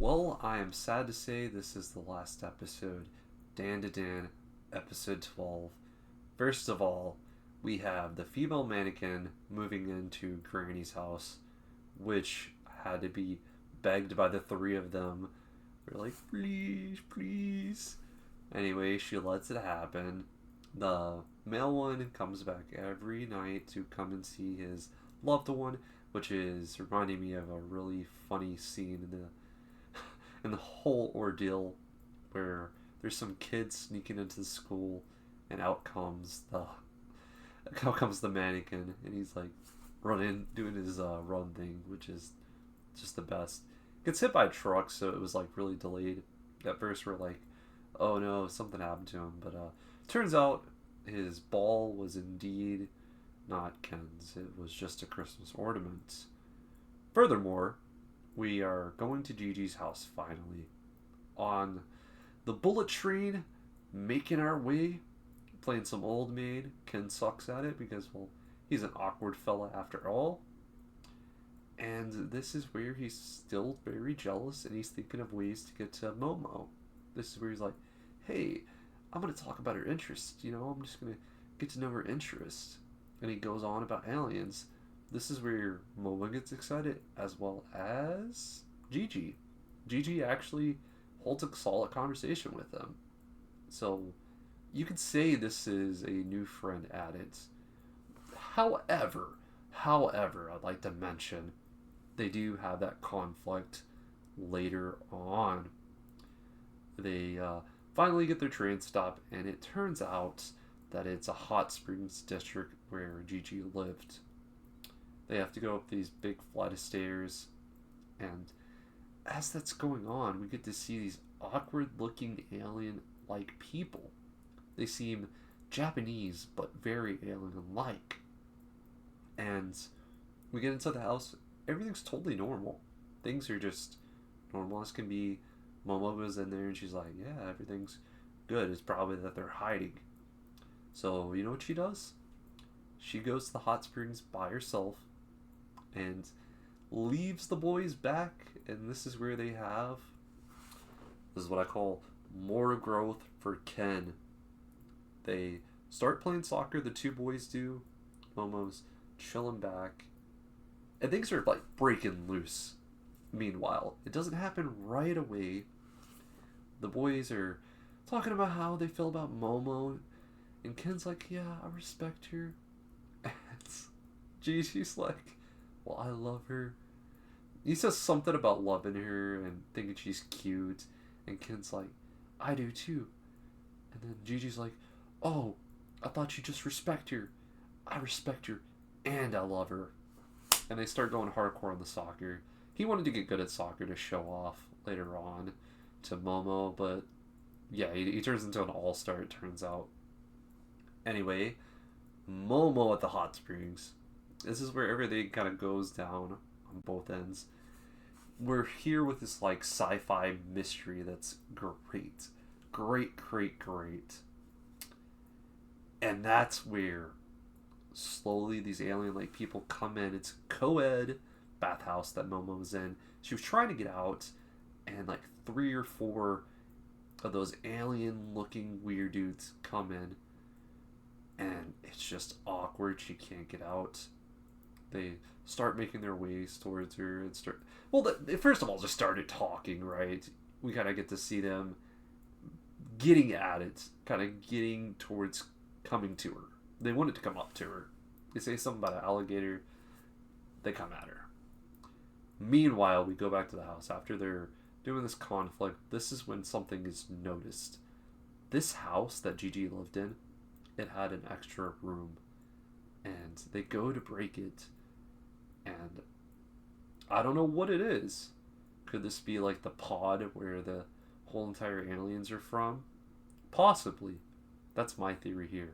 Well, I am sad to say this is the last episode. Dan to Dan, episode 12. First of all, we have the female mannequin moving into Granny's house, which had to be begged by the three of them. We're like, please, please. Anyway, she lets it happen. The male one comes back every night to come and see his loved one, which is reminding me of a really funny scene in the whole ordeal where there's some kids sneaking into the school and out comes the mannequin and he's like running doing his run thing, which is just the best. Gets hit by a truck, so it was like really delayed. At first we're like, oh no, something happened to him, but turns out his ball was indeed not Ken's. It was just a Christmas ornament. Furthermore, we are going to Gigi's house finally. On the bullet train, making our way, playing some old maid. Ken sucks at it because, well, he's an awkward fella after all. And this is where he's still very jealous and he's thinking of ways to get to Momo. This is where he's like, hey, I'm going to talk about her interests. I'm just going to get to know her interests. And he goes on about aliens. This is where Momo gets excited, as well as Gigi. Gigi actually holds a solid conversation with him. So you could say this is a new friend added. However, I'd like to mention they do have that conflict later on. They finally get their train stop, and it turns out that it's a hot springs district where Gigi lived. They have to go up these big flight of stairs, and as that's going on, we get to see these awkward looking alien like people. They seem Japanese, but very alien like. And we get into the house, everything's totally normal. Things are just normal as can be. Momo goes in there and she's like, yeah, everything's good. It's probably that they're hiding. So, you know what she does? She goes to the hot springs by herself and leaves the boys back, and this is where this is what I call more growth for Ken. They start playing soccer, the two boys do. Momo's chilling back, and things are like breaking loose. Meanwhile, it doesn't happen right away. The boys are talking about how they feel about Momo, and Ken's like, yeah, I respect her. And Gigi's like, well, I love her. He says something about loving her and thinking she's cute. And Ken's like, I do too. And then Gigi's like, oh, I thought you just respect her. I respect her and I love her. And they start going hardcore on the soccer. He wanted to get good at soccer to show off later on to Momo, but yeah, he turns into an all-star, it turns out. Anyway, Momo at the hot springs. This is where everything kind of goes down on both ends. We're here with this like sci-fi mystery that's great. Great. And that's where slowly these alien-like people come in. It's a coed bathhouse that Momo was in. She was trying to get out, and like 3 or 4 of those alien-looking weird dudes come in, and it's just awkward. She can't get out. They start making their ways towards her and start. Well, they first of all just started talking, right? We kind of get to see them getting at it, kind of getting towards coming to her. They wanted to come up to her. They say something about an alligator. They come at her. Meanwhile, we go back to the house after they're doing this conflict. This is when something is noticed. This house that Gigi lived in, it had an extra room, and they go to break it, and I don't know what it is. Could this be like the pod where the whole entire aliens are from? Possibly. That's my theory here.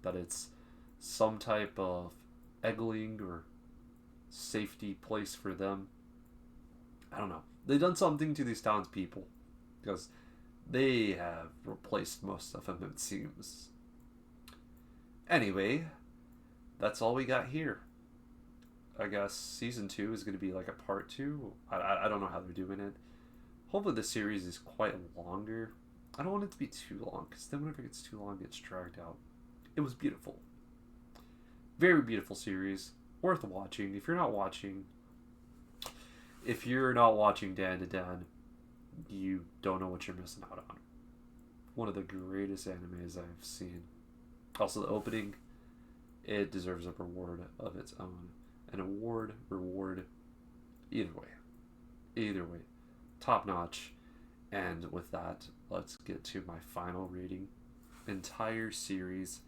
That it's some type of eggling or safety place for them. I don't know. They've done something to these townspeople because they have replaced most of them, it seems. Anyway, that's all we got here. I guess season 2 is going to be like a part 2. I don't know how they're doing it. Hopefully the series is quite longer. I don't want it to be too long, because then whenever it gets too long, it gets dragged out. It was beautiful. Very beautiful series. Worth watching. If you're not watching Dan to Dan, you don't know what you're missing out on. One of the greatest animes I've seen. Also, the opening, it deserves a reward of its own. An award, reward, either way. Either way. Top notch. And with that, let's get to my final rating. Entire series.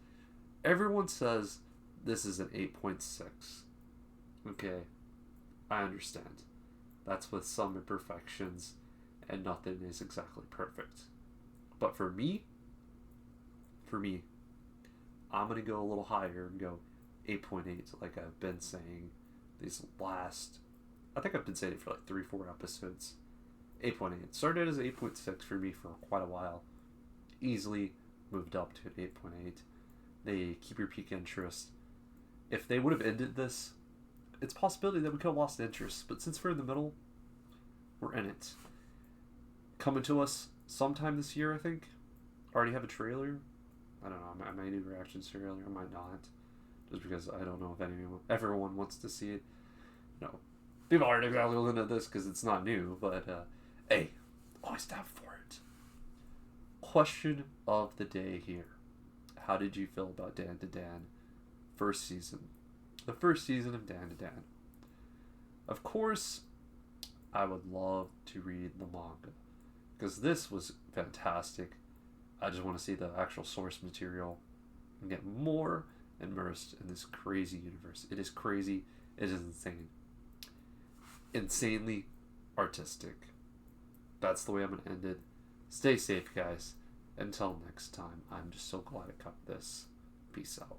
Everyone says this is an 8.6. Okay, I understand. That's with some imperfections, and nothing is exactly perfect. But for me, I'm going to go a little higher and go 8.8, like I've been saying these last, I think I've been saying it for like 3-4 episodes. 8.8. Started as 8.6 for me for quite a while. Easily moved up to an 8.8. They keep your peak interest. If they would have ended this, it's a possibility that we could have lost interest. But since we're in the middle, we're in it. Coming to us sometime this year, I think. Already have a trailer. I don't know. I might do reactions trailer. I might not. Just because I don't know if everyone wants to see it. No. People aren't exactly looking at this because it's not new. But, hey, always down for it. Question of the day here. How did you feel about Dan to Dan? First season. The first season of Dan to Dan. Of course, I would love to read the manga. Because this was fantastic. I just want to see the actual source material and get more immersed in this crazy universe. It is crazy. It is insane. Insanely artistic. That's the way I'm going to end it. Stay safe, guys. Until next time, I'm just so glad I cut this. Peace out.